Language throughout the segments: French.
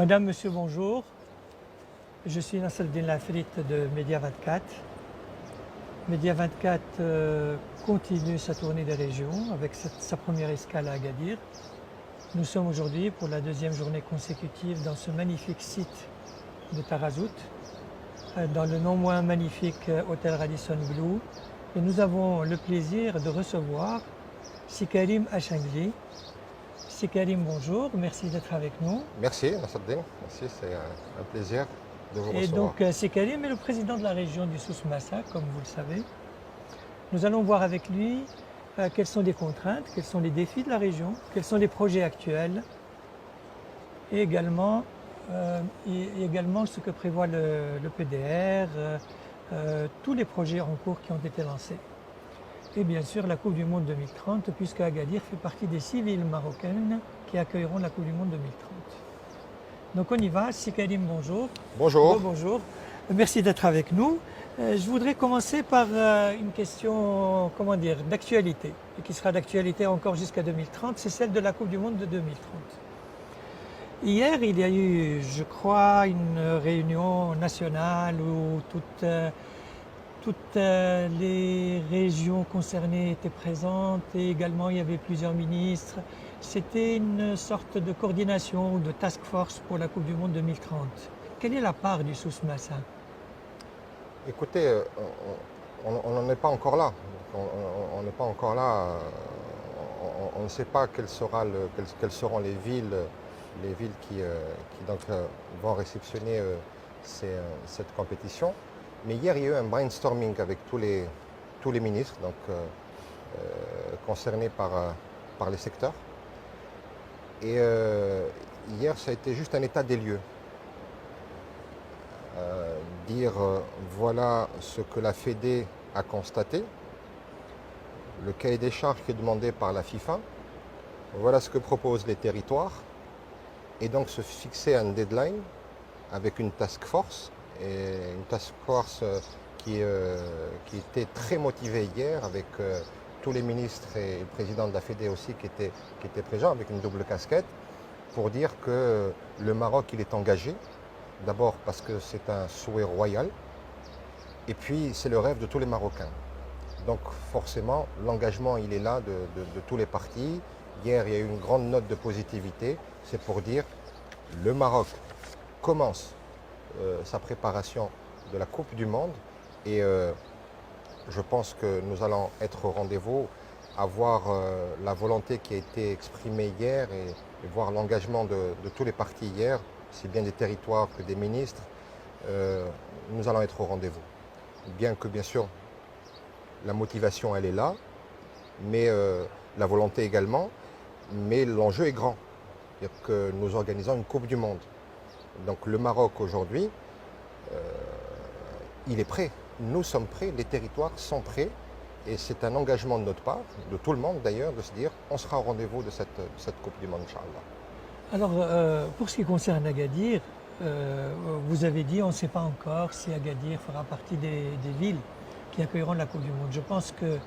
Madame, Monsieur, bonjour. Je suis Nasreddine Lafrit de Média 24. Média 24 continue sa tournée des régions avec sa première escale à Agadir. Nous sommes aujourd'hui pour la deuxième journée consécutive dans ce magnifique site de Tarazout, dans le non moins magnifique hôtel Radisson Blu. Et nous avons le plaisir de recevoir Sikarim Achangli. Sikarim, bonjour, merci d'être avec nous. Merci, Nasreddine. Merci, c'est un plaisir de vous Et recevoir. donc Sikarim est le président de la région du Souss Massa, comme vous le savez. Nous allons voir avec lui quelles sont les contraintes, quels sont les défis de la région, quels sont les projets actuels et également ce que prévoit le PDR, tous les projets en cours qui ont été lancés. Et bien sûr la Coupe du Monde 2030, puisque Agadir fait partie des 6 villes marocaines qui accueilleront la Coupe du Monde 2030. Donc on y va. Sikarim, bonjour. Bonjour. Bonjour. Merci d'être avec nous. Je voudrais commencer par une question, d'actualité, et qui sera d'actualité encore jusqu'à 2030, c'est celle de la Coupe du Monde de 2030. Hier, il y a eu, je crois, une réunion nationale où toutes les régions concernées étaient présentes et également il y avait plusieurs ministres. C'était une sorte de coordination ou de task force pour la Coupe du Monde 2030. Quelle est la part du Souss Massa? Écoutez, on n'en est pas encore là. On n'est pas encore là. On ne sait pas quelles seront les villes qui donc, vont réceptionner cette compétition. Mais hier, il y a eu un brainstorming avec tous les ministres donc, concernés par les secteurs. Et hier, ça a été juste un état des lieux. Dire voilà ce que la Fédé a constaté, le cahier des charges qui est demandé par la FIFA, voilà ce que proposent les territoires, et donc se fixer un deadline avec une task force, et une task force qui était très motivée hier avec tous les ministres et le président de la Fédé aussi qui étaient présents avec une double casquette pour dire que le Maroc il est engagé. D'abord parce que c'est un souhait royal et puis c'est le rêve de tous les Marocains. Donc forcément l'engagement il est là de tous les partis. Hier il y a eu une grande note de positivité. C'est pour dire le Maroc commence sa préparation de la Coupe du Monde et je pense que nous allons être au rendez-vous, avoir la volonté qui a été exprimée hier et voir l'engagement de tous les partis hier, aussi bien des territoires que des ministres, nous allons être au rendez-vous. Bien que bien sûr la motivation elle est là, mais la volonté également, mais l'enjeu est grand. C'est-à-dire que nous organisons une Coupe du Monde. Donc le Maroc aujourd'hui, il est prêt. Nous sommes prêts, les territoires sont prêts. Et c'est un engagement de notre part, de tout le monde d'ailleurs, de se dire on sera au rendez-vous de cette Coupe du Monde, Inch'Allah. Alors, pour ce qui concerne Agadir, vous avez dit on ne sait pas encore si Agadir fera partie des villes qui accueilleront la Coupe du Monde. Je pense que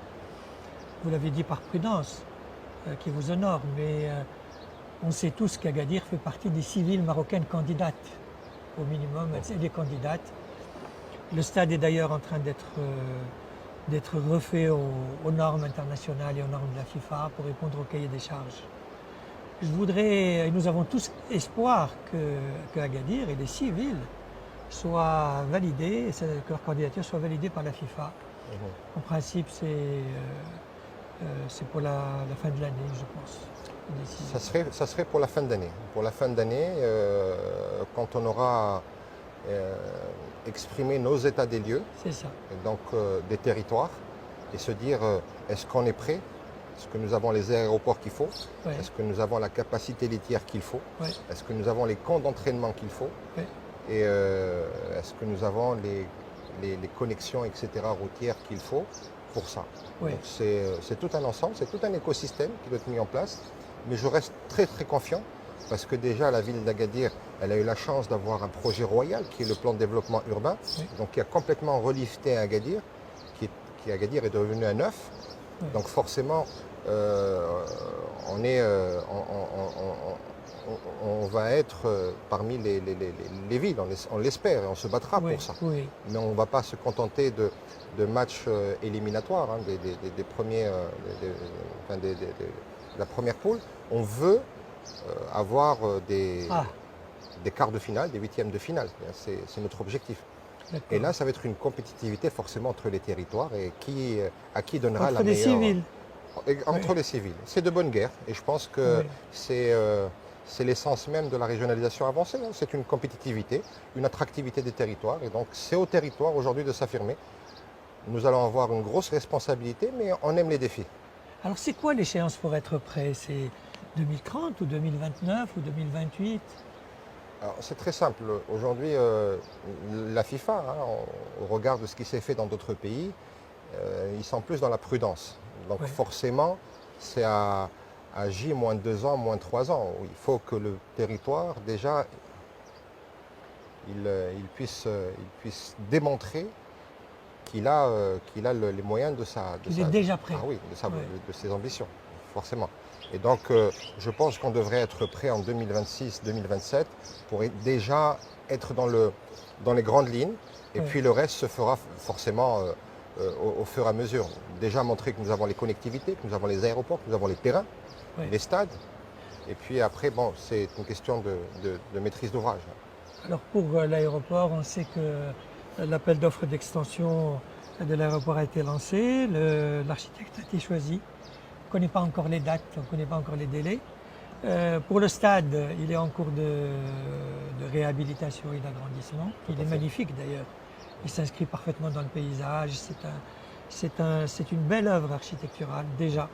vous l'avez dit par prudence, qui vous honore, mais on sait tous qu'Agadir fait partie des 6 villes marocaines candidates, au minimum, c'est des candidates. Le stade est d'ailleurs en train d'être refait aux normes internationales et aux normes de la FIFA pour répondre au cahier des charges. Nous avons tous espoir que Agadir et les 6 villes soient validées, que leur candidature soit validée par la FIFA. En principe, c'est pour la fin de l'année, je pense. Ça serait pour la fin d'année. Pour la fin d'année, quand on aura exprimé nos états des lieux, donc des territoires, et se dire est-ce qu'on est prêt? Est-ce que nous avons les aéroports qu'il faut? Est-ce que nous avons la capacité laitière qu'il faut? Est-ce que nous avons les camps d'entraînement qu'il faut? Et est-ce que nous avons les connexions, etc., routières qu'il faut pour ça? Donc c'est tout un ensemble, c'est tout un écosystème qui doit être mis en place. Mais je reste très très confiant parce que déjà la ville d'Agadir, elle a eu la chance d'avoir un projet royal qui est le plan de développement urbain, donc qui a complètement relifté Agadir, qui Agadir est devenu un neuf. Donc forcément, on va être parmi les villes, on l'espère, et on se battra Oui, pour ça. oui. Mais on ne va pas se contenter de matchs éliminatoires, hein, des premiers, enfin, de la première poule. On veut avoir Ah, des quarts de finale, des huitièmes de finale. C'est notre objectif. Et d'accord. là, ça va être une compétitivité forcément entre les territoires et à qui donnera Entre la les meilleure. civils. Entre Oui. les civils. C'est de bonne guerre et je pense que Oui. c'est l'essence même de la régionalisation avancée, hein. C'est une compétitivité, une attractivité des territoires et donc c'est aux territoires aujourd'hui de s'affirmer. Nous allons avoir une grosse responsabilité, mais on aime les défis. Alors c'est quoi l'échéance pour être prêt? C'est 2030 ou 2029 ou 2028? Alors, c'est très simple. Aujourd'hui, la FIFA, hein, au regard de ce qui s'est fait dans d'autres pays, ils sont plus dans la prudence. Donc Oui. forcément, c'est à J-2 ans, moins 3 ans. Il faut que le territoire, déjà, il puisse démontrer qu'il a les moyens Il est déjà prêt. Ah oui, Oui. de ses ambitions, forcément. Et donc, je pense qu'on devrait être prêt en 2026-2027 pour déjà être dans les grandes lignes. Et Oui. puis le reste se fera forcément au fur et à mesure. Déjà montrer que nous avons les connectivités, que nous avons les aéroports, que nous avons les terrains, Oui. les stades. Et puis après, bon, c'est une question de maîtrise d'ouvrage. Alors pour l'aéroport, on sait que l'appel d'offres d'extension de l'aéroport a été lancé, l'architecte a été choisi. On ne connaît pas encore les dates, on ne connaît pas encore les délais. Pour le stade, il est en cours de réhabilitation et d'agrandissement. Il à est fait. magnifique d'ailleurs. Il s'inscrit parfaitement dans le paysage. C'est une belle œuvre architecturale déjà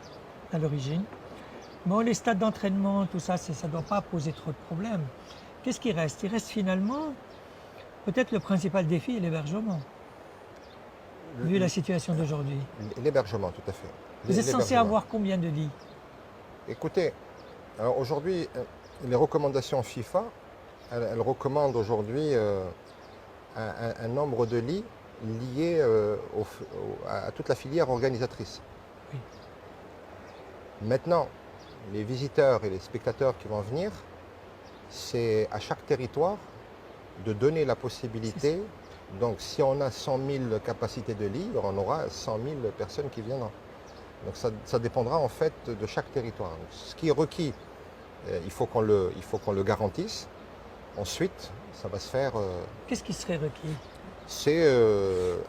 à l'origine. Bon, les stades d'entraînement, tout ça, ça ne doit pas poser trop de problèmes. Qu'est-ce qui reste? Il reste finalement peut-être le principal défi est l'hébergement, vu la situation d'aujourd'hui. L'hébergement, tout à fait. Vous êtes censé L'hébergement. avoir combien de lits? Écoutez, alors aujourd'hui, les recommandations FIFA, elles recommandent aujourd'hui un nombre de lits liés à toute la filière organisatrice. Oui. Maintenant, les visiteurs et les spectateurs qui vont venir, c'est à chaque territoire de donner la possibilité. Donc si on a 100 000 capacités de lits, on aura 100 000 personnes qui viendront. Donc ça dépendra en fait de chaque territoire. Donc, ce qui est requis, il faut qu'on le garantisse. Ensuite, ça va se faire. Qu'est-ce qui serait requis? C'est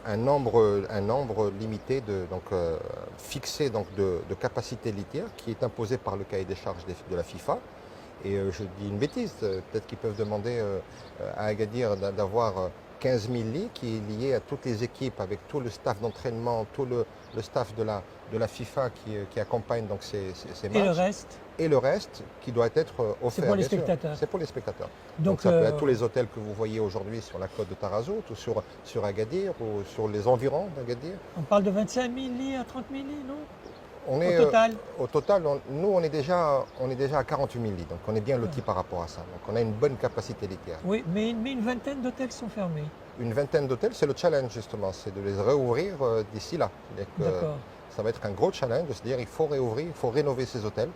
un nombre limité fixé de capacité litière qui est imposé par le cahier des charges de la FIFA. Et je dis une bêtise, peut-être qu'ils peuvent demander à Agadir d'avoir 15 000 lits qui est lié à toutes les équipes avec tout le staff d'entraînement, tout le staff de la FIFA qui accompagne donc ces matchs. Et le reste? Et le reste qui doit être offert. C'est pour les bien sûr. spectateurs. C'est pour les spectateurs. Donc, Ça peut être tous les hôtels que vous voyez aujourd'hui sur la côte de Tarazout ou sur Agadir ou sur les environs d'Agadir. on parle de 25 000 lits à 30 000 lits, non? On Au est, total? Au total, nous on est déjà à 48 000 lits, donc on est bien loti par rapport à ça. Donc on a une bonne capacité litière. Oui, mais une vingtaine d'hôtels sont fermés. Une vingtaine d'hôtels, c'est le challenge justement, c'est de les réouvrir d'ici là. C'est-à-dire que D'accord. ça va être un gros challenge de se dire il faut réouvrir, il faut rénover ces hôtels.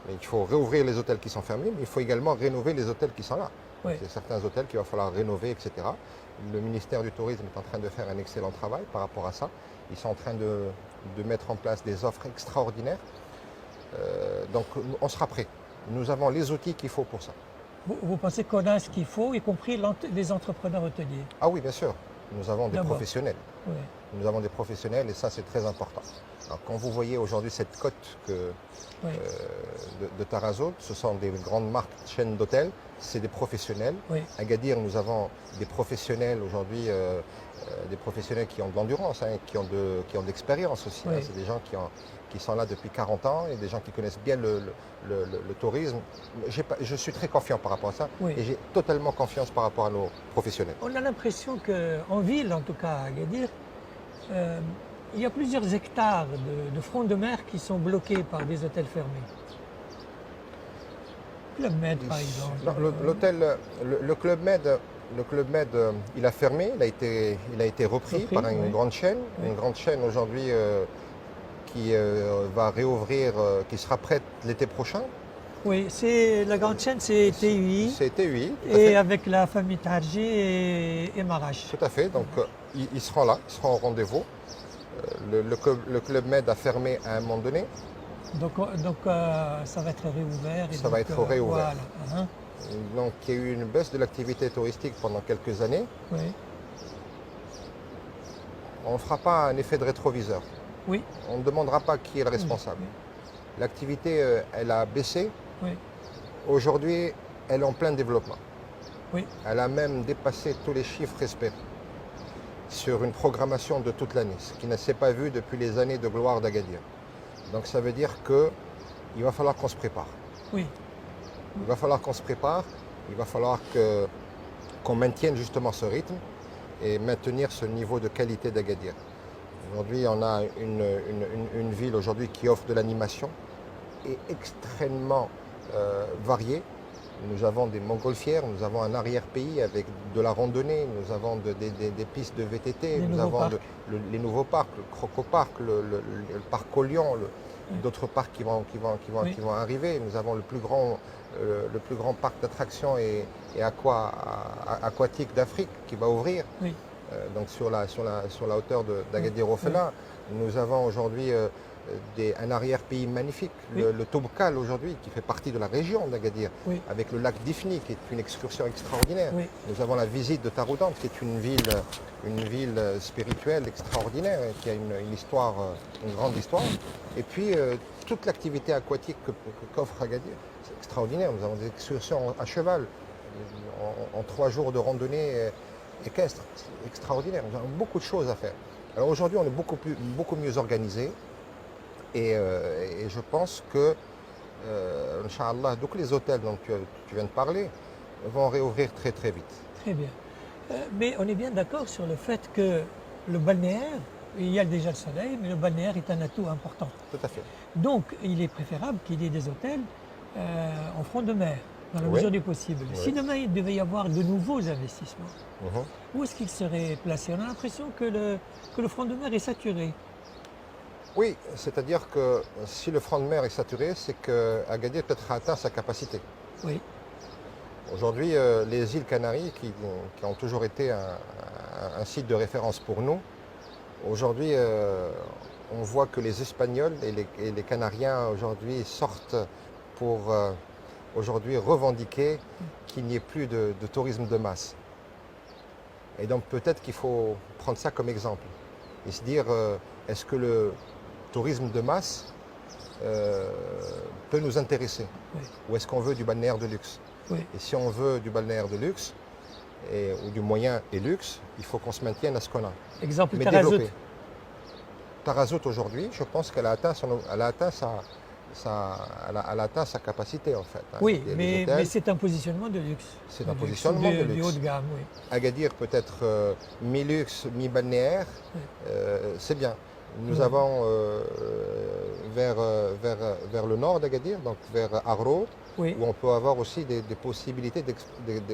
Mais il faut réouvrir les hôtels qui sont fermés, mais il faut également rénover les hôtels qui sont là. Oui. C'est certains hôtels qu'il va falloir rénover, etc. Le ministère du Tourisme est en train de faire un excellent travail par rapport à ça. Ils sont en train de mettre en place des offres extraordinaires. Donc on sera prêt. Nous avons les outils qu'il faut pour ça. Vous pensez qu'on a ce qu'il faut, y compris les entrepreneurs hôteliers? Ah oui, bien sûr. Nous avons des D'abord. professionnels. Oui. Nous avons des professionnels et ça c'est très important. Alors, quand vous voyez aujourd'hui cette côte Oui. de Tarazout, ce sont des grandes marques, chaînes d'hôtels, c'est des professionnels. Oui. À Agadir, nous avons des professionnels aujourd'hui, des professionnels qui ont de l'endurance, hein, qui ont de l'expérience aussi. Oui. Hein. C'est des gens qui sont là depuis 40 ans et des gens qui connaissent bien le tourisme. Je suis très confiant par rapport à ça Oui. et j'ai totalement confiance par rapport à nos professionnels. On a l'impression qu'en ville, en tout cas à Agadir, il y a plusieurs hectares de front de mer qui sont bloqués par des hôtels fermés. Club Med, par exemple. Non, le Club Med, il a fermé, il a été repris par une oui. grande chaîne, Oui. une grande chaîne aujourd'hui qui va réouvrir, qui sera prête l'été prochain. Oui, c'est la grande chaîne, c'est TUI C'est TUI, tout à et fait. avec la famille Tarji et Marash. Tout à fait. Donc, ils seront là, ils seront au rendez-vous. Le Club Med a fermé à un moment donné. Donc, ça va être réouvert. Et Ça donc, va être réouvert. voilà. Hein. Donc, il y a eu une baisse de l'activité touristique pendant quelques années. Oui, On ne fera pas un effet de rétroviseur. oui, On ne demandera pas qui est le responsable. oui, L'activité, elle a baissé. oui, Aujourd'hui, elle est en plein développement. oui, Elle a même dépassé tous les chiffres espérés sur une programmation de toute l'année, ce qui ne s'est pas vu depuis les années de gloire d'Agadir. Donc ça veut dire qu'il va falloir qu'on se prépare. oui, Il va falloir qu'on se prépare, il va falloir qu'on maintienne justement ce rythme et maintenir ce niveau de qualité d'Agadir. Aujourd'hui, on a une ville aujourd'hui qui offre de l'animation et extrêmement variée. Nous avons des montgolfières, nous avons un arrière-pays avec de la randonnée, nous avons des pistes de VTT, Les nous nouveaux avons parcs. les nouveaux parcs, le Croco-Parc, le parc au Lion, d'autres parcs Oui. qui vont arriver. Nous avons le plus grand parc d'attractions et aquatique d'Afrique qui va ouvrir. oui, Donc sur la hauteur d'Agadir Ofella. Nous avons aujourd'hui un arrière-pays magnifique, Oui. le Toubkal aujourd'hui, qui fait partie de la région d'Agadir, oui, avec le lac d'Ifni, qui est une excursion extraordinaire. oui, Nous avons la visite de Taroudant, qui est une ville spirituelle extraordinaire, et qui a une histoire, une grande histoire. Et puis toute l'activité aquatique qu'offre Agadir, c'est extraordinaire. Nous avons des excursions à cheval, en 3 jours de randonnée équestre, c'est extraordinaire. Nous avons beaucoup de choses à faire. Alors aujourd'hui, on est beaucoup mieux organisé. Et je pense que, Inch'Allah, donc les hôtels dont tu viens de parler vont réouvrir très très vite. très bien. Mais on est bien d'accord sur le fait que le balnéaire, il y a déjà le soleil, mais le balnéaire est un atout important. Tout à fait. Donc, il est préférable qu'il y ait des hôtels en front de mer, dans la Oui. mesure du possible. Oui. Si demain il devait y avoir de nouveaux investissements, Mhm. où est-ce qu'ils seraient placés? On a l'impression que le front de mer est saturé. Oui, c'est-à-dire que si le front de mer est saturé, c'est qu'Agadir peut-être a atteint sa capacité. Oui, Aujourd'hui, les îles Canaries, qui ont toujours été un site de référence pour nous, aujourd'hui, on voit que les Espagnols et les Canariens aujourd'hui sortent pour aujourd'hui revendiquer qu'il n'y ait plus de tourisme de masse. Et donc peut-être qu'il faut prendre ça comme exemple et se dire, est-ce que le tourisme de masse peut nous intéresser? oui, Ou est-ce qu'on veut du balnéaire de luxe? oui, Et si on veut du balnéaire de luxe, ou du moyen et luxe, il faut qu'on se maintienne à ce qu'on a. exemple Mais Tarazout. développer. Tarazout aujourd'hui, je pense qu'elle a atteint, elle a atteint elle a atteint sa capacité en fait. hein. Oui, Il y a des mais hôtels. c'est un positionnement de luxe. C'est De un luxe, positionnement de du luxe. haut de gamme, oui. Agadir peut être mi-luxe, mi-balnéaire, c'est bien. Nous Oui. avons vers le nord d'Agadir, donc vers Arro, Oui. où on peut avoir aussi des possibilités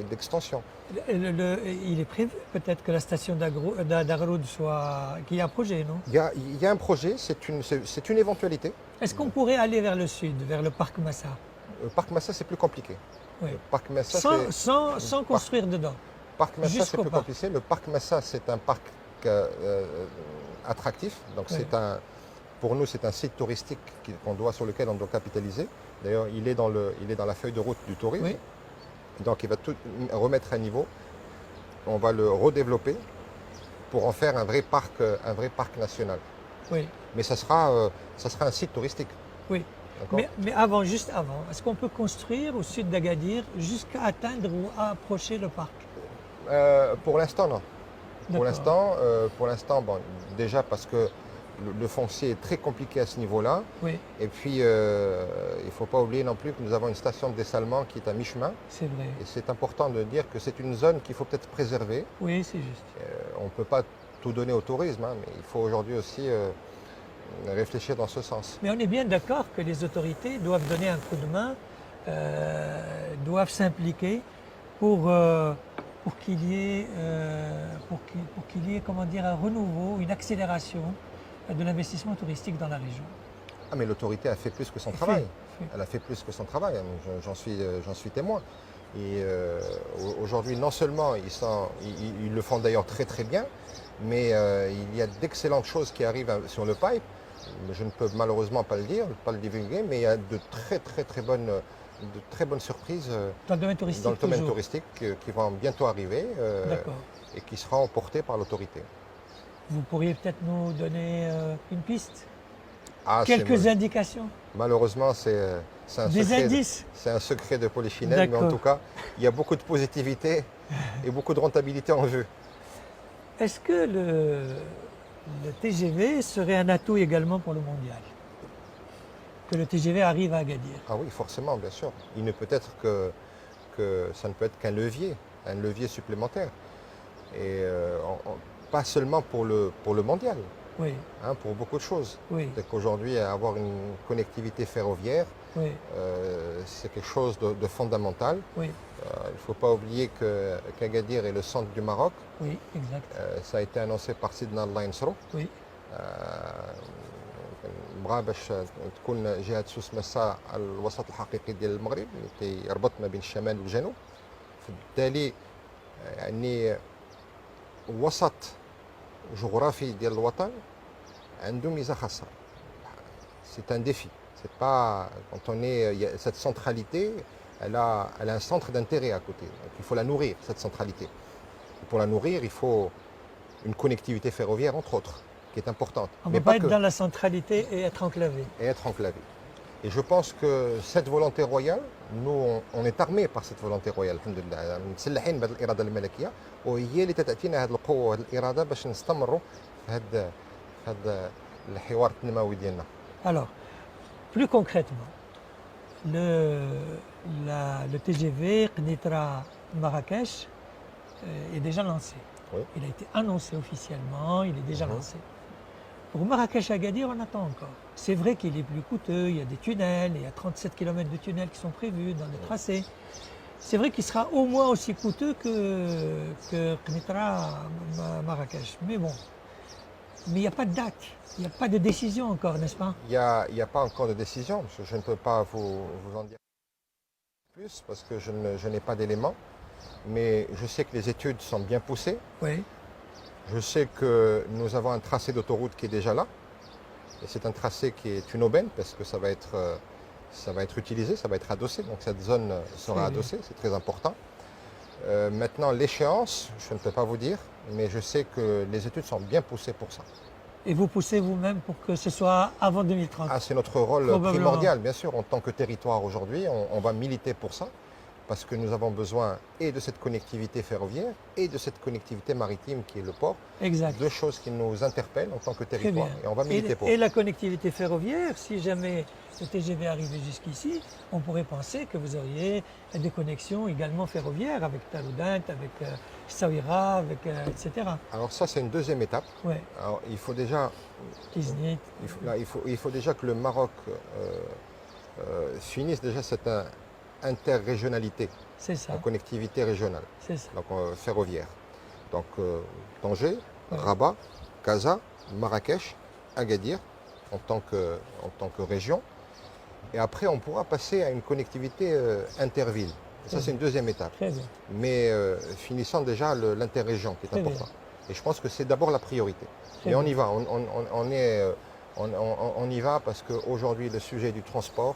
d'extension. Il est prévu peut-être que la station d'Agroud soit... qu'il y a un projet, non? Il y a un projet, c'est une éventualité. Est-ce qu'on pourrait aller vers le sud, vers le parc Massa? Le parc Massa, c'est plus compliqué. Oui. Le parc Massa, Sans construire dedans. parc Massa, c'est jusqu'au plus parc. compliqué. Le parc Massa, c'est un parc attractif. Donc Oui. pour nous, c'est un site touristique sur lequel on doit capitaliser. D'ailleurs, il est dans la feuille de route du tourisme. Oui. Donc il va tout remettre à niveau. On va le redévelopper pour en faire un vrai parc national. Oui. Mais ça sera un site touristique. Oui. D'accord. Mais juste avant, est-ce qu'on peut construire au sud d'Agadir jusqu'à atteindre ou approcher le parc? Pour l'instant, non. Pour D'accord. l'instant, bon, déjà parce que le foncier est très compliqué à ce niveau-là. Oui, Et puis, il ne faut pas oublier non plus que nous avons une station de dessalement qui est à mi-chemin. c'est vrai. Et c'est important de dire que c'est une zone qu'il faut peut-être préserver. Oui, c'est juste. On ne peut pas tout donner au tourisme, hein, mais il faut aujourd'hui aussi réfléchir dans ce sens. Mais on est bien d'accord que les autorités doivent donner un coup de main, doivent s'impliquer pour qu'il y ait, comment dire, un renouveau, une accélération de l'investissement touristique dans la région. Ah, mais l'autorité a fait plus que son Fait, travail. fait. Elle a fait plus que son travail, j'en suis témoin. Et aujourd'hui, non seulement ils le font d'ailleurs très très bien, mais il y a d'excellentes choses qui arrivent sur le pipe. Je ne peux malheureusement pas le dire, pas le divulguer, mais il y a de très bonnes surprises Dans le domaine dans le touristique domaine toujours. touristique qui vont bientôt arriver D'accord. et qui seront portées par l'autorité. Vous pourriez peut-être nous donner une piste, Ah, quelques indications, malheureusement, c'est un des secret. indices. C'est un secret de Polichinelle, mais en D'accord. tout cas, il y a beaucoup de positivité et beaucoup de rentabilité en vue. Est-ce que le TGV serait un atout également pour le mondial? Que le TGV arrive à Agadir? Ah oui, forcément, bien sûr. Il ne peut être que ça ne peut être qu'un levier supplémentaire. Et pas seulement pour le mondial, Oui, hein, pour beaucoup de choses. oui, C'est qu'aujourd'hui, avoir une connectivité ferroviaire, oui, c'est quelque chose de fondamental. oui, Il ne faut pas oublier qu'Agadir est le centre du Maroc. oui, exact. Ça a été annoncé par Sidna Allah Yansro. Oui, بغا باش تكون جهه سوس مسا الوسط الحقيقي ديال المغرب اللي كيربط ما بين الشمال والجنوب فبالتالي يعني وسط جغرافي ديال الوطن عنده ميزه خاصه c'est un défi c'est pas quand on est il y a cette centralité elle a un centre d'intérêt à côté donc il faut la nourrir cette centralité et pour la nourrir il faut une connectivité ferroviaire entre autres qui est importante. on ne Mais peut pas que, être dans la centralité et être enclavé. et être enclavé. Et je pense que cette volonté royale, nous, on est armés par cette volonté royale. الحمد لله. مسلحين بهذه الإرادة الملكية وهي اللي تأتينا هذه القوة وهذه الإرادة باش نستمروا في هذا الحوار التنموي ديالنا. Alors, plus concrètement, le TGV Knitra Marrakech est déjà lancé. Oui. Il a été annoncé officiellement, il est déjà lancé. Pour Marrakech-Agadir, on attend encore. C'est vrai qu'il est plus coûteux, il y a des tunnels, il y a 37 km de tunnels qui sont prévus dans le tracé. C'est vrai qu'il sera au moins aussi coûteux que Knitra Marrakech. Mais bon, mais il n'y a pas de date, il n'y a pas de décision encore, n'est-ce pas? Il n'y a pas encore de décision. Je ne peux pas vous en dire plus parce que je n'ai pas d'éléments. Mais je sais que les études sont bien poussées. Oui, Je sais que nous avons un tracé d'autoroute qui est déjà là. Et c'est un tracé qui est une aubaine parce que ça va être utilisé, ça va être adossé. Donc cette zone sera Oui. adossée, c'est très important. Maintenant, l'échéance, je ne peux pas vous dire, mais je sais que les études sont bien poussées pour ça. et vous poussez vous-même pour que ce soit avant 2030. Ah, c'est notre rôle Probablement. primordial, bien sûr, en tant que territoire aujourd'hui. On va militer pour ça parce que nous avons besoin et de cette connectivité ferroviaire et de cette connectivité maritime qui est le port. Exact. Deux choses qui nous interpellent en tant que Très territoire. bien. Et on va militer pour Et ça. la connectivité ferroviaire, si jamais le TGV arrivait jusqu'ici, on pourrait penser que vous auriez des connexions également ferroviaires avec Taloudant, avec Saouira, avec, etc. Alors ça, c'est une deuxième étape. Ouais, Alors, il faut déjà, Tiznit. il faut déjà que le Maroc finisse déjà cette interrégionalité, C'est ça, la connectivité régionale, c'est ça. donc ferroviaire. Donc Tanger, Ouais. Rabat, Casa, Marrakech, Agadir en tant que région. Et après, on pourra passer à une connectivité interville. Et ça, c'est une deuxième étape. Très bien. Mais finissant déjà l'interrégion qui est Très bien. important. Et je pense que c'est d'abord la priorité. Très Et on bien. y va, on y va parce qu'aujourd'hui le sujet du transport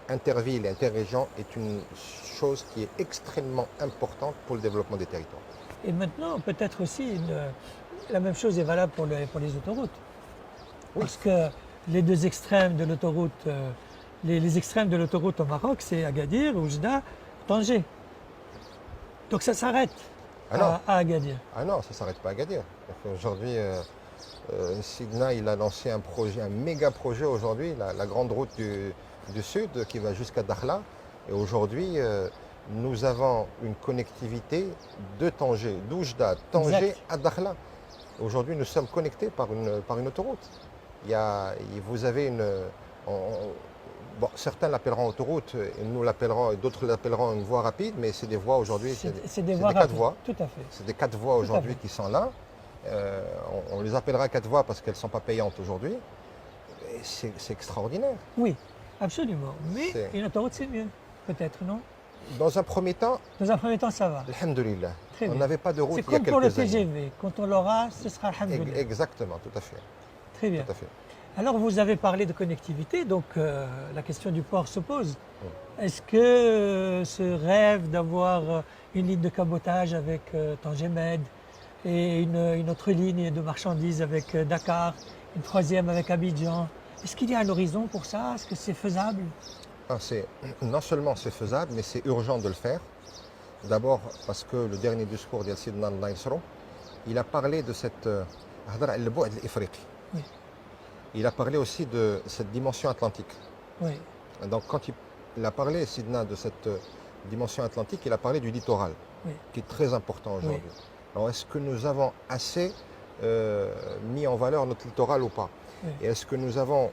interville et interrégion est une chose qui est extrêmement importante pour le développement des territoires. Et maintenant, peut-être aussi, la même chose est valable pour les autoroutes. Oui. Parce que les deux extrêmes de l'autoroute, les extrêmes de l'autoroute au Maroc, c'est Agadir, Oujda, Tanger. Donc ça s'arrête Ah non. à Agadir. Ah non, ça ne s'arrête pas à Agadir. Aujourd'hui, Sidna, il a lancé un projet, un méga projet aujourd'hui, la grande route du sud qui va jusqu'à Dakhla. Et aujourd'hui, nous avons une connectivité de Tanger, d'Oujda, Tanger Exact. à Dakhla. Aujourd'hui, nous sommes connectés par une autoroute. Vous avez bon, certains l'appelleront autoroute, et nous l'appellerons, et d'autres l'appelleront une voie rapide, mais c'est des voies aujourd'hui, C'est des voies quatre rapides. voies. Tout à fait. C'est des 4 voies à aujourd'hui fait. qui sont là. On les appellera 4 voies parce qu'elles ne sont pas payantes aujourd'hui. c'est extraordinaire. Oui, absolument. Mais C'est- une autoroute, c'est mieux, peut-être, non? Dans un premier temps, Dans un premier temps, ça va. alhamdoulilah, Très on bien. n'avait pas de route C'est il y a comme pour le quelques années. TGV. Quand on l'aura, ce sera alhamdoulilah. Exactement, tout à fait. Très bien. Tout à fait. Alors, vous avez parlé de connectivité, donc la question du port se pose. Est-ce que ce rêve d'avoir une ligne de cabotage avec Tanger Med et une autre ligne de marchandises avec Dakar, une troisième avec Abidjan, est-ce qu'il y a un horizon pour ça? Est-ce que c'est faisable? Non seulement c'est faisable, mais c'est urgent de le faire. D'abord parce que le dernier discours de Sidna Allah Yisro, il a parlé de cette Oui. il a parlé aussi de cette dimension atlantique. Oui, Donc quand il a parlé, Sidna, de cette dimension atlantique, il a parlé du littoral, Oui. qui est très important aujourd'hui. Alors est-ce que nous avons assez mis en valeur notre littoral ou pas? Oui. Et est-ce que nous avons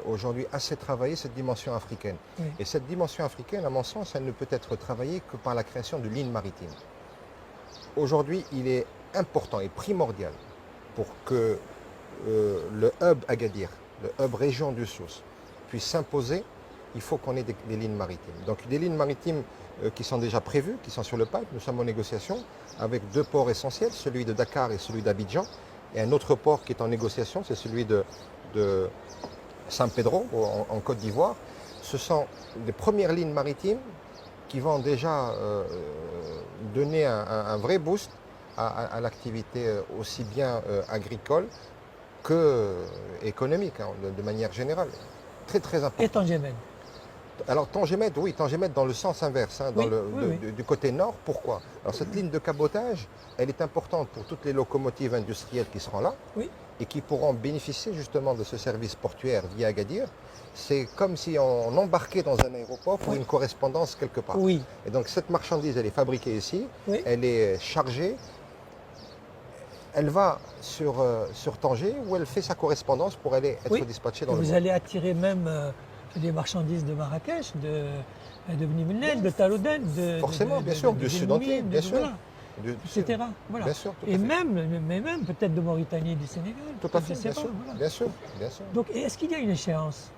aujourd'hui assez travaillé cette dimension africaine? Oui. Et cette dimension africaine, à mon sens, elle ne peut être travaillée que par la création de lignes maritimes. Aujourd'hui, il est important et primordial pour que le hub Agadir, le hub région du Sousse, puisse s'imposer. Il faut qu'on ait des lignes maritimes. Donc des lignes maritimes qui sont déjà prévues, qui sont sur le pipe. Nous sommes en négociation avec deux ports essentiels, celui de Dakar et celui d'Abidjan. Et un autre port qui est en négociation, c'est celui de San Pedro en Côte d'Ivoire. Ce sont les premières lignes maritimes qui vont déjà donner un vrai boost à l'activité aussi bien agricole que économique, hein, de manière générale. Très très important. et Tanger Med. Alors Tangemet, oui, Tangemet dans le sens inverse, hein, dans Oui, oui. du côté nord. Pourquoi? Alors cette ligne de cabotage, elle est importante pour toutes les locomotives industrielles qui seront là Oui. et qui pourront bénéficier justement de ce service portuaire via Agadir. C'est comme si on embarquait dans un aéroport pour Oui. une correspondance quelque part. Oui, Et donc cette marchandise, elle est fabriquée ici, oui. elle est chargée, elle va sur Tanger où elle fait sa correspondance pour aller être Oui. dispatchée Et dans le vous monde. allez attirer même des marchandises de Marrakech, de Bni Mellel, de Talouden, Forcément, bien sûr, du sud entier, bien sûr. voilà, etc. Voilà. Bien sûr, tout à Et fait. même peut-être de Mauritanie et du Sénégal. Tout à je fait, sais bien pas, sûr, voilà. bien sûr, bien sûr. Donc, est-ce qu'il y a une échéance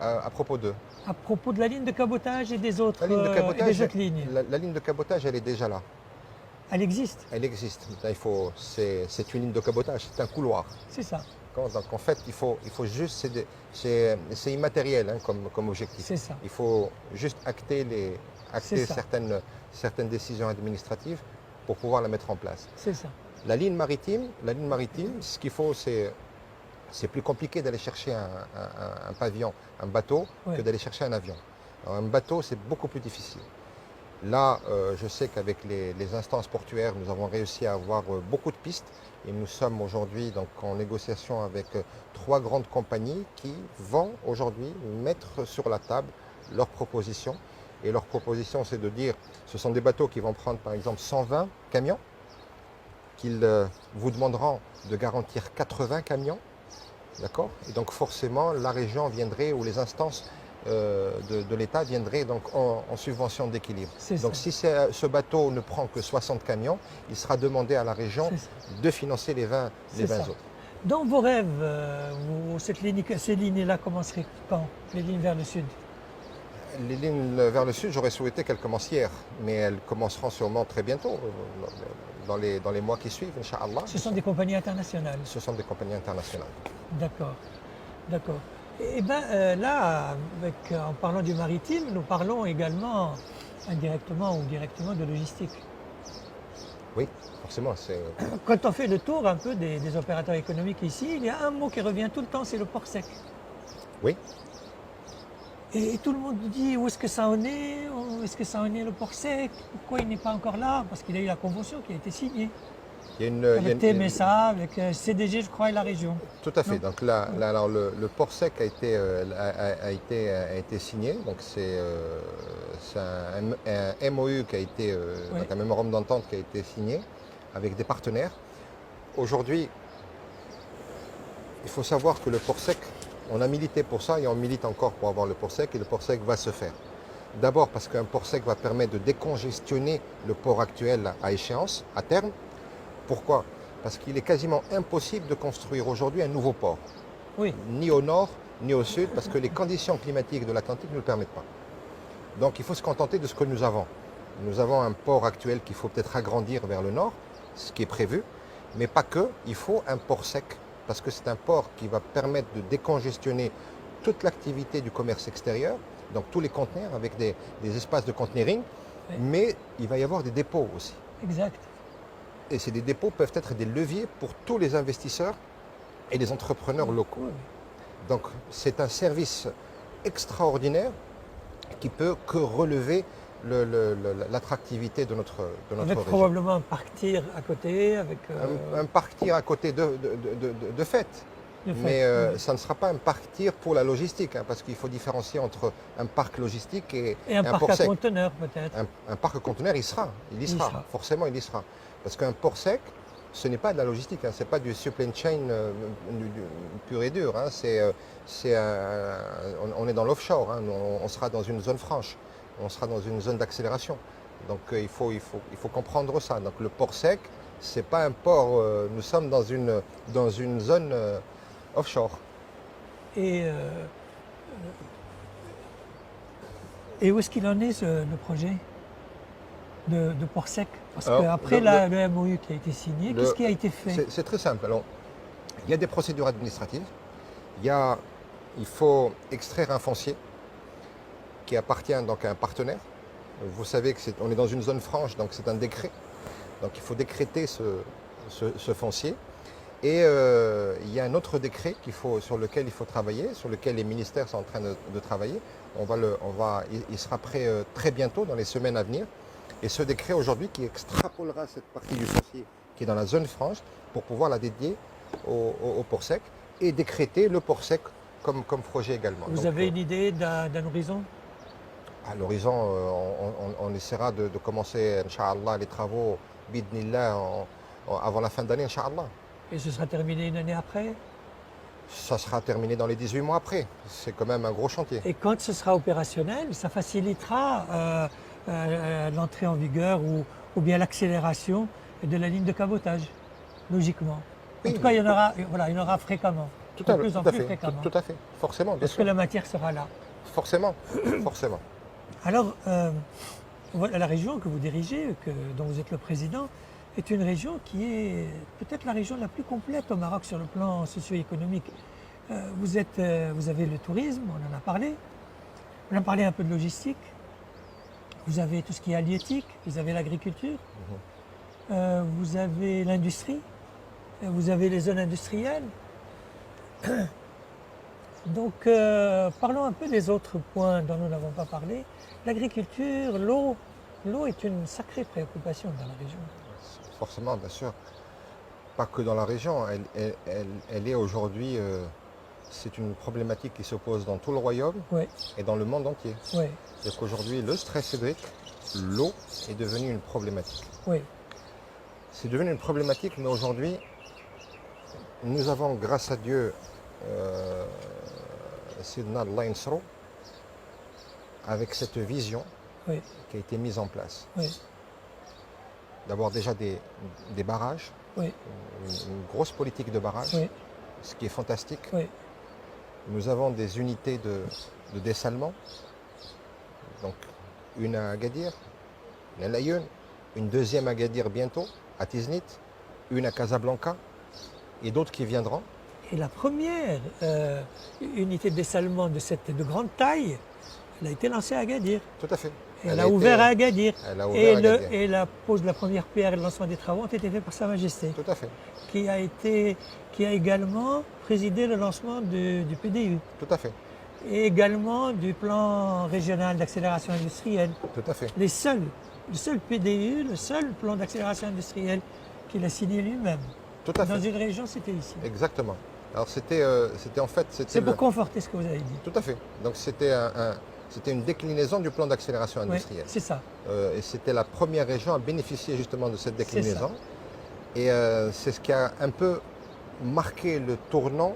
À propos de à propos de la ligne de cabotage et des autres, la ligne de et cabotage, des autres lignes? la ligne de cabotage, elle est déjà là. Elle existe, Elle existe. Maintenant, c'est une ligne de cabotage, c'est un couloir. c'est ça, Donc en fait, il faut juste, c'est immatériel hein, comme objectif. c'est ça. Il faut juste acter C'est ça. certaines décisions administratives pour pouvoir la mettre en place. C'est ça. La ligne maritime, ce qu'il faut, c'est plus compliqué d'aller chercher un pavillon, un bateau, Ouais. que d'aller chercher un avion. Alors, un bateau, c'est beaucoup plus difficile. Là, je sais qu'avec les instances portuaires, nous avons réussi à avoir beaucoup de pistes et nous sommes aujourd'hui donc en négociation avec 3 grandes compagnies qui vont aujourd'hui mettre sur la table leurs propositions. Et leur proposition, c'est de dire, ce sont des bateaux qui vont prendre par exemple 120 camions, qu'ils vous demanderont de garantir 80 camions, d'accord? Et donc forcément, la région viendrait, ou les instances de l'État viendraient donc en subvention d'équilibre. C'est Donc ça. si ce bateau ne prend que 60 camions, il sera demandé à la région C'est ça. de financer les 20 C'est ça. autres. Dans vos rêves, ces lignes-là commenceraient quand? Les lignes vers le sud? Les lignes vers le sud, j'aurais souhaité qu'elles commencent hier, mais elles commenceront sûrement très bientôt, dans les mois qui suivent, Inch'Allah. Ce sont des compagnies internationales. Ce sont des compagnies internationales. D'accord, d'accord. Et bien là, en parlant du maritime, nous parlons également indirectement ou directement de logistique. Oui, forcément, c'est... Quand on fait le tour un peu des opérateurs économiques ici, il y a un mot qui revient tout le temps, c'est le port sec. Oui, Et tout le monde nous dit où est-ce que ça en est, où est-ce que ça en est le port sec, pourquoi il n'est pas encore là, parce qu'il y a eu la convention qui a été signée il y a une... il y a avec une- TMSA, avec CDG je crois et la région. Tout à fait. Non. Donc là, alors le port sec a été signé. Donc c'est un MOU qui a été, Oui. donc un mémorandum d'entente qui a été signé avec des partenaires. Aujourd'hui, il faut savoir que le port sec, on a milité pour ça et on milite encore pour avoir le port sec, et le port sec va se faire. D'abord parce qu'un port sec va permettre de décongestionner le port actuel à échéance, à terme. Pourquoi? Parce qu'il est quasiment impossible de construire aujourd'hui un nouveau port, Oui, ni au nord ni au sud, parce que les conditions climatiques de l'Atlantique ne le permettent pas. Donc il faut se contenter de ce que nous avons. Nous avons un port actuel qu'il faut peut-être agrandir vers le nord, ce qui est prévu, mais pas que, il faut un port sec, parce que c'est un port qui va permettre de décongestionner toute l'activité du commerce extérieur, donc tous les conteneurs avec des espaces de conteneuring, Oui. mais il va y avoir des dépôts aussi. Exact. Et ces dépôts peuvent être des leviers pour tous les investisseurs et les entrepreneurs locaux. Oui. Donc c'est un service extraordinaire qui peut que relever l'attractivité de notre Avec région. probablement un partir à côté, avec... Un partir à côté de fait. de fait, Mais oui. ça ne sera pas un partir pour la logistique, hein, parce qu'il faut différencier entre un parc logistique et Et un parc port à sec. conteneurs peut-être. Un parc conteneur, il y sera, forcément il y sera. Parce qu'un port sec, ce n'est pas de la logistique, hein, ce n'est pas du supply chain pur et dur. Hein, on est dans l'offshore, hein, on sera dans une zone franche, on sera dans une zone d'accélération. Donc il faut comprendre ça. Donc le port sec, ce n'est pas un port, nous sommes dans une zone offshore. Et où est-ce qu'il en est le projet de port sec? Parce qu'après le MOU qui a été signé, qu'est-ce qui a été fait? C'est très simple. Alors, il y a des procédures administratives. Il faut extraire un foncier qui appartient donc à un partenaire. Vous savez qu'on est dans une zone franche, donc c'est un décret. Donc il faut décréter ce foncier. Et il y a un autre décret sur lequel il faut travailler, sur lequel les ministères sont en train de travailler. Il sera prêt très bientôt, dans les semaines à venir. Et ce décret aujourd'hui qui extrapolera cette partie du foncier qui est dans la zone franche pour pouvoir la dédier au port sec et décréter le port sec comme projet également. Vous avez une idée d'un horizon? À l'horizon, on essaiera de commencer, Inch'Allah, les travaux, bidnillah, avant la fin d'année, Inch'Allah. Et ce sera terminé une année après? Ça sera terminé dans les 18 mois après. C'est quand même un gros chantier. Et quand ce sera opérationnel, ça facilitera l'entrée en vigueur ou bien l'accélération de la ligne de cabotage, logiquement. Oui. En tout cas, il y en aura fréquemment. Tout de plus en plus fréquemment. à fait, forcément. Parce que la matière sera là. Forcément, forcément. Alors, la région que vous dirigez, dont vous êtes le président, est une région qui est peut-être la région la plus complète au Maroc sur le plan socio-économique. Vous avez le tourisme, on en a parlé. On a parlé un peu de logistique. Vous avez tout ce qui est halieutique, vous avez l'agriculture, vous avez l'industrie, vous avez les zones industrielles. Donc, parlons un peu des autres points dont nous n'avons pas parlé. L'agriculture, l'eau est une sacrée préoccupation dans la région. Forcément, bien sûr. Pas que dans la région, elle est aujourd'hui, c'est une problématique qui se pose dans tout le royaume et dans le monde entier. Oui. C'est qu'aujourd'hui, le stress hydrique, l'eau est devenue une problématique. Oui. C'est devenu une problématique, mais aujourd'hui, nous avons, grâce à Dieu, Sidna Allah Insro, avec cette vision qui a été mise en place. Oui. D'avoir déjà des barrages, Oui. une grosse politique de barrages, Oui. ce qui est fantastique. Oui. Nous avons des unités de dessalement, donc une à Agadir, une à Laayoune, une deuxième à Agadir bientôt, à Tiznit, une à Casablanca et d'autres qui viendront. Et la première unité de dessalement de grande taille, elle a été lancée à Agadir. Tout à fait. Elle a ouvert à Agadir. Et la pose de la première pierre et le lancement des travaux ont été faits par Sa Majesté. Tout à fait. Qui a également présidé le lancement du PDU. Tout à fait. Et également du plan régional d'accélération industrielle. Tout à fait. Le seul PDU, le seul plan d'accélération industrielle qu'il a signé lui-même. Tout à fait. Dans une région, c'était ici. Exactement. Alors c'était en fait... C'est pour conforter ce que vous avez dit. Tout à fait. Donc c'était une déclinaison du plan d'accélération industrielle. Oui, c'est ça. Et c'était la première région à bénéficier justement de cette déclinaison. Et c'est ce qui a un peu marqué le tournant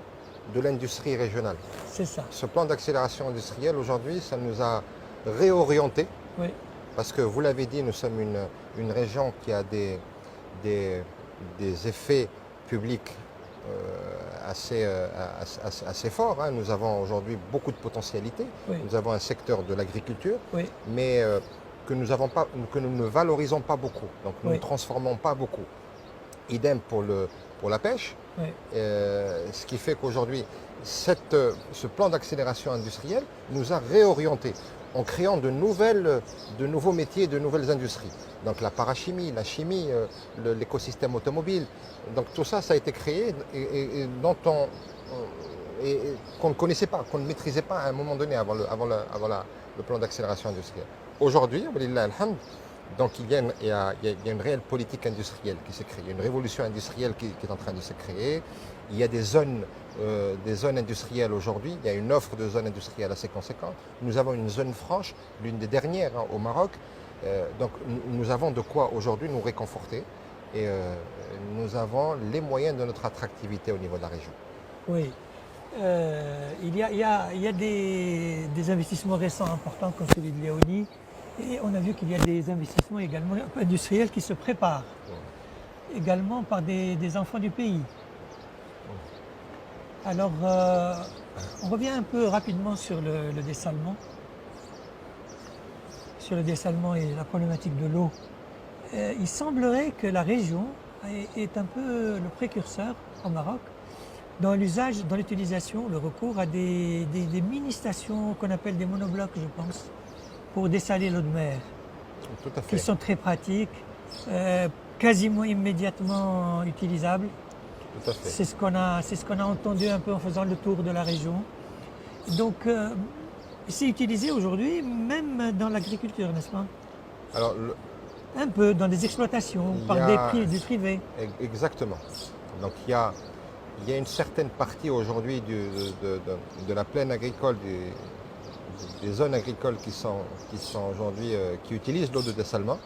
de l'industrie régionale. C'est ça. Ce plan d'accélération industrielle, aujourd'hui, ça nous a réorientés. Oui. Parce que vous l'avez dit, nous sommes une région qui a des effets publics assez fort, hein. Nous avons aujourd'hui beaucoup de potentialités. Oui. Nous avons un secteur de l'agriculture, Oui, mais que que nous ne valorisons pas beaucoup. Donc nous Oui. ne transformons pas beaucoup. Idem pour la pêche. oui, Ce qui fait qu'aujourd'hui, ce plan d'accélération industrielle nous a réorientés en créant de nouveaux métiers, de nouvelles industries. Donc la parachimie, la chimie, l'écosystème automobile. Donc tout ça, ça a été créé et qu'on ne connaissait pas, qu'on ne maîtrisait pas à un moment donné avant le plan d'accélération industrielle. Aujourd'hui, walillah alhamd, donc il y a une réelle politique industrielle qui s'est créée, une révolution industrielle qui est en train de se créer. Il y a des zones industrielles aujourd'hui, il y a une offre de zones industrielles assez conséquente. Nous avons une zone franche, l'une des dernières hein, au Maroc. Donc nous avons de quoi aujourd'hui nous réconforter et nous avons les moyens de notre attractivité au niveau de la région. oui. Il y a des investissements récents importants comme celui de Léonie. Et on a vu qu'il y a des investissements également industriels qui se préparent, également par des enfants du pays. Alors, on revient un peu rapidement sur le dessalement, et la problématique de l'eau. Il semblerait que la région est un peu le précurseur au Maroc dans l'utilisation, le recours à des mini-stations qu'on appelle des monoblocs, je pense, pour dessaler l'eau de mer, Tout à qui fait. sont très pratiques, quasiment immédiatement utilisables. Tout à fait. C'est ce qu'on a entendu un peu en faisant le tour de la région. Donc, c'est utilisé aujourd'hui même dans l'agriculture, n'est-ce pas? Alors, Un peu dans des exploitations, Il par y a- du privé. exactement. Donc il y a une certaine partie aujourd'hui de la plaine agricole, des zones agricoles qui sont aujourd'hui, qui utilisent l'eau de dessalement.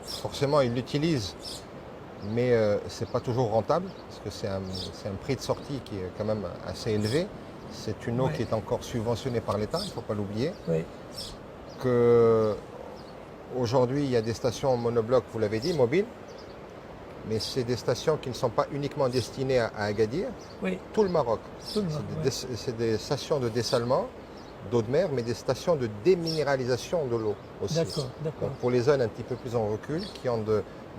Forcément, ils l'utilisent, mais ce n'est pas toujours rentable, parce que c'est un prix de sortie qui est quand même assez élevé. C'est une eau Ouais. qui est encore subventionnée par l'État, il ne faut pas l'oublier. Oui, Que aujourd'hui, il y a des stations monoblocs, vous l'avez dit, mobiles, mais c'est des stations qui ne sont pas uniquement destinées à Agadir, oui, tout le Maroc. tout le monde. C'est des stations de dessalement d'eau de mer, mais des stations de déminéralisation de l'eau aussi. D'accord, d'accord. Donc pour les zones un petit peu plus en recul, qui ont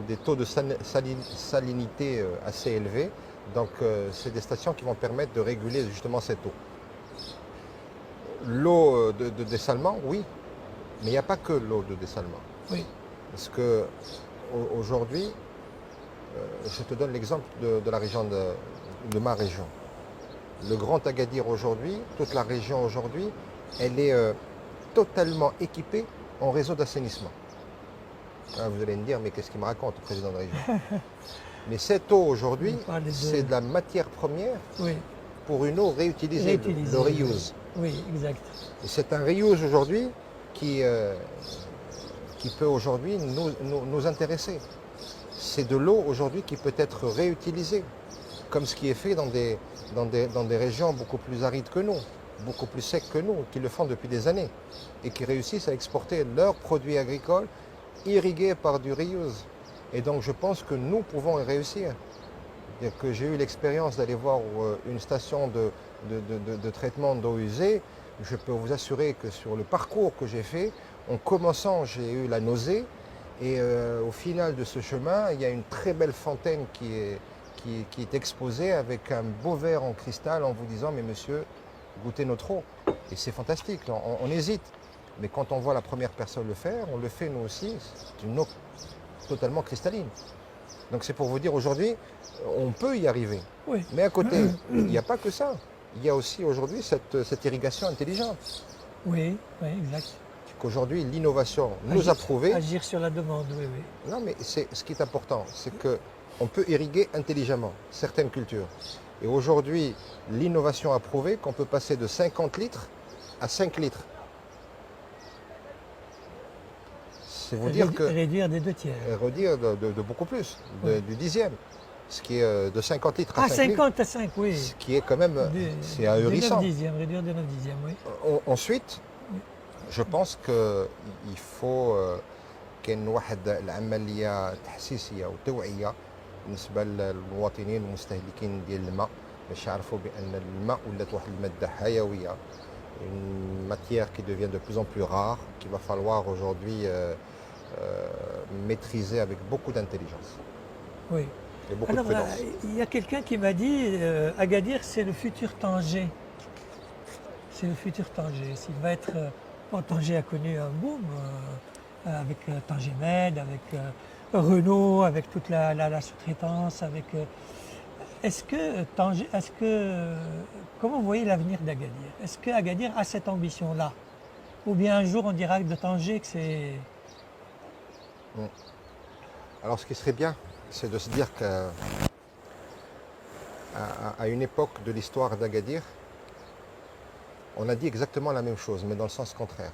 des taux de salinité assez élevés, donc c'est des stations qui vont permettre de réguler justement cette eau. L'eau de dessalement, oui, mais il n'y a pas que l'eau de dessalement. Oui, Parce que aujourd'hui, je te donne l'exemple de la région de ma région. Le Grand Agadir aujourd'hui, toute la région aujourd'hui, elle est totalement équipée en réseau d'assainissement. Ah, vous allez me dire, mais qu'est-ce qu'il me raconte, le président de région? Mais cette eau aujourd'hui, On parle de- c'est de la matière première oui. pour une eau réutilisée, Réutilisée, le reuse. Oui, exact. Et c'est un reuse aujourd'hui qui peut aujourd'hui nous intéresser. C'est de l'eau aujourd'hui qui peut être réutilisée, comme ce qui est fait dans des régions beaucoup plus arides que nous, beaucoup plus secs que nous, qui le font depuis des années et qui réussissent à exporter leurs produits agricoles irrigués par du reuse. Et donc je pense que nous pouvons y réussir. C'est-à-dire que j'ai eu l'expérience d'aller voir une station de traitement d'eau usée. Je peux vous assurer que sur le parcours que j'ai fait, en commençant, j'ai eu la nausée. Et au final de ce chemin, il y a une très belle fontaine qui est exposée avec un beau verre en cristal en vous disant « Mais monsieur, goûtez notre eau ». Et c'est fantastique, on hésite. Mais quand on voit la première personne le faire, on le fait nous aussi. C'est une eau totalement cristalline. Donc c'est pour vous dire aujourd'hui, on peut y arriver. Oui, Mais à côté, il n'y a pas que ça. Il y a aussi aujourd'hui cette irrigation intelligente. oui, oui, exact. Qu'aujourd'hui, l'innovation nous a prouvé. Agir sur la demande, oui, oui. Non, mais ce qui est important, c'est qu'on peut irriguer intelligemment certaines cultures. Et aujourd'hui, l'innovation a prouvé qu'on peut passer de 50 litres à 5 litres. C'est vous dire que... Réduire des 2 tiers. Redire de beaucoup plus, du dixième. Ce qui est de 50 litres à Ah, 5 litres. 50 à 5, oui. Ce qui est quand même... C'est De 9 ahurissant. dixièmes, réduire de 9 dixièmes, oui. Ensuite, je pense qu'il faut كاين واحد العمليه تحسيسيه وتوعيه بالنسبه للمواطنين المستهلكين ديال الماء باش يعرفوا بان الماء ولات واحد الماده حيويه une matière qui devient de plus en plus rare qu'il va falloir aujourd'hui maîtriser avec beaucoup d'intelligence Oui. et beaucoup Alors, de prudence. il y a quelqu'un qui m'a dit Agadir, c'est le futur Tanger. C'est le futur Tanger. S'il va être. Bon, Tanger a connu un boom avec Tanger Med, avec Renault, avec toute la sous-traitance. Est-ce que Tanger. Comment vous voyez l'avenir d'Agadir? Est-ce que Agadir a cette ambition-là? Ou bien un jour on dira de Tanger que c'est. Alors ce qui serait bien, c'est de se dire qu'à à une époque de l'histoire d'Agadir, on a dit exactement la même chose, mais dans le sens contraire.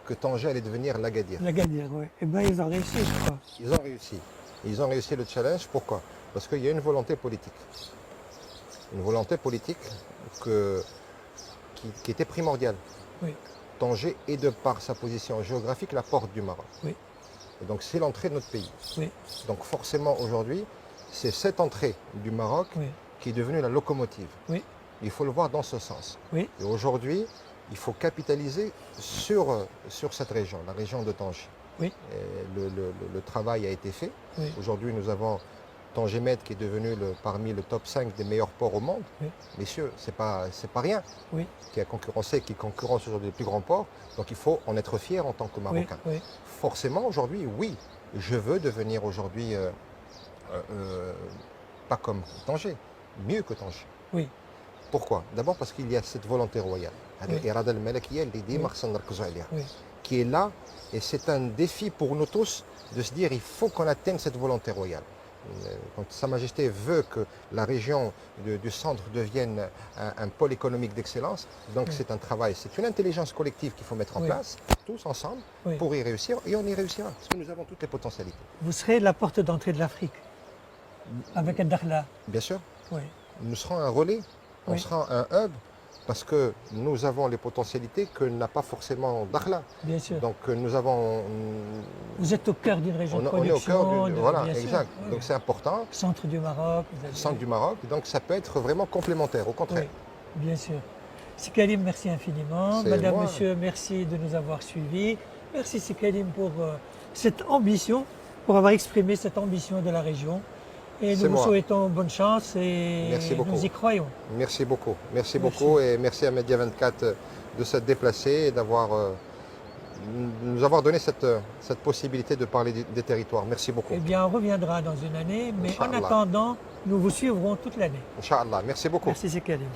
Que Tanger allait devenir l'Agadir. L'Agadir, oui. Eh bien, ils ont réussi, je crois. Ils ont réussi. Ils ont réussi le challenge. Pourquoi? Parce qu'il y a une volonté politique. Une volonté politique qui était primordiale. Oui. Tanger est, de par sa position géographique, la porte du Maroc. Oui. Et donc c'est l'entrée de notre pays. Oui. Donc forcément aujourd'hui, c'est cette entrée du Maroc Oui. qui est devenue la locomotive. Oui. Il faut le voir dans ce sens. Oui. Et aujourd'hui, il faut capitaliser sur cette région, la région de Tanger. Oui. Et le travail a été fait. Oui. Aujourd'hui, nous avons Tanger Med qui est devenu parmi le top 5 des meilleurs ports au monde. Oui. Messieurs, c'est pas rien. Oui. Qui concurrence aujourd'hui les plus grands ports. Donc il faut en être fier en tant que Oui. Marocain. Oui. Forcément, aujourd'hui, oui, je veux devenir aujourd'hui pas comme Tanger, mieux que Tanger. Oui. Pourquoi? D'abord parce qu'il y a cette volonté royale, Oui. Oui. qui est là, et c'est un défi pour nous tous de se dire il faut qu'on atteigne cette volonté royale. Quand Sa Majesté veut que la région du centre devienne un pôle économique d'excellence, donc Oui. c'est un travail, c'est une intelligence collective qu'il faut mettre en Oui. place, tous ensemble, Oui. pour y réussir, et on y réussira, parce que nous avons toutes les potentialités. Vous serez la porte d'entrée de l'Afrique avec un Dakhla. Bien sûr, Oui. nous serons un relais, on Oui. sera un hub, parce que nous avons les potentialités que n'a pas forcément Dakhla. Bien sûr. Donc nous avons... Vous êtes au cœur d'une région de On est au cœur production. du... Voilà, bien sûr. exact. Oui. Donc c'est important, Centre du Maroc. Vous avez... centre du Maroc, donc ça peut être vraiment complémentaire, au contraire. Oui, bien sûr. Sikalim, merci infiniment. C'est Madame, moi. monsieur, merci de nous avoir suivis. Merci Sikalim pour cette ambition, pour avoir exprimé cette ambition de la région. Et nous C'est vous moi. souhaitons bonne chance et Merci beaucoup. nous y croyons. Merci beaucoup. Merci Merci. beaucoup, et merci à Média 24 de s'être déplacé et d'avoir nous avoir donné cette possibilité de parler des territoires. Merci beaucoup. Eh bien, on reviendra dans une année, mais en Inch'Allah. attendant, nous vous suivrons toute l'année. Inch'Allah. Merci beaucoup. Merci Sikalim.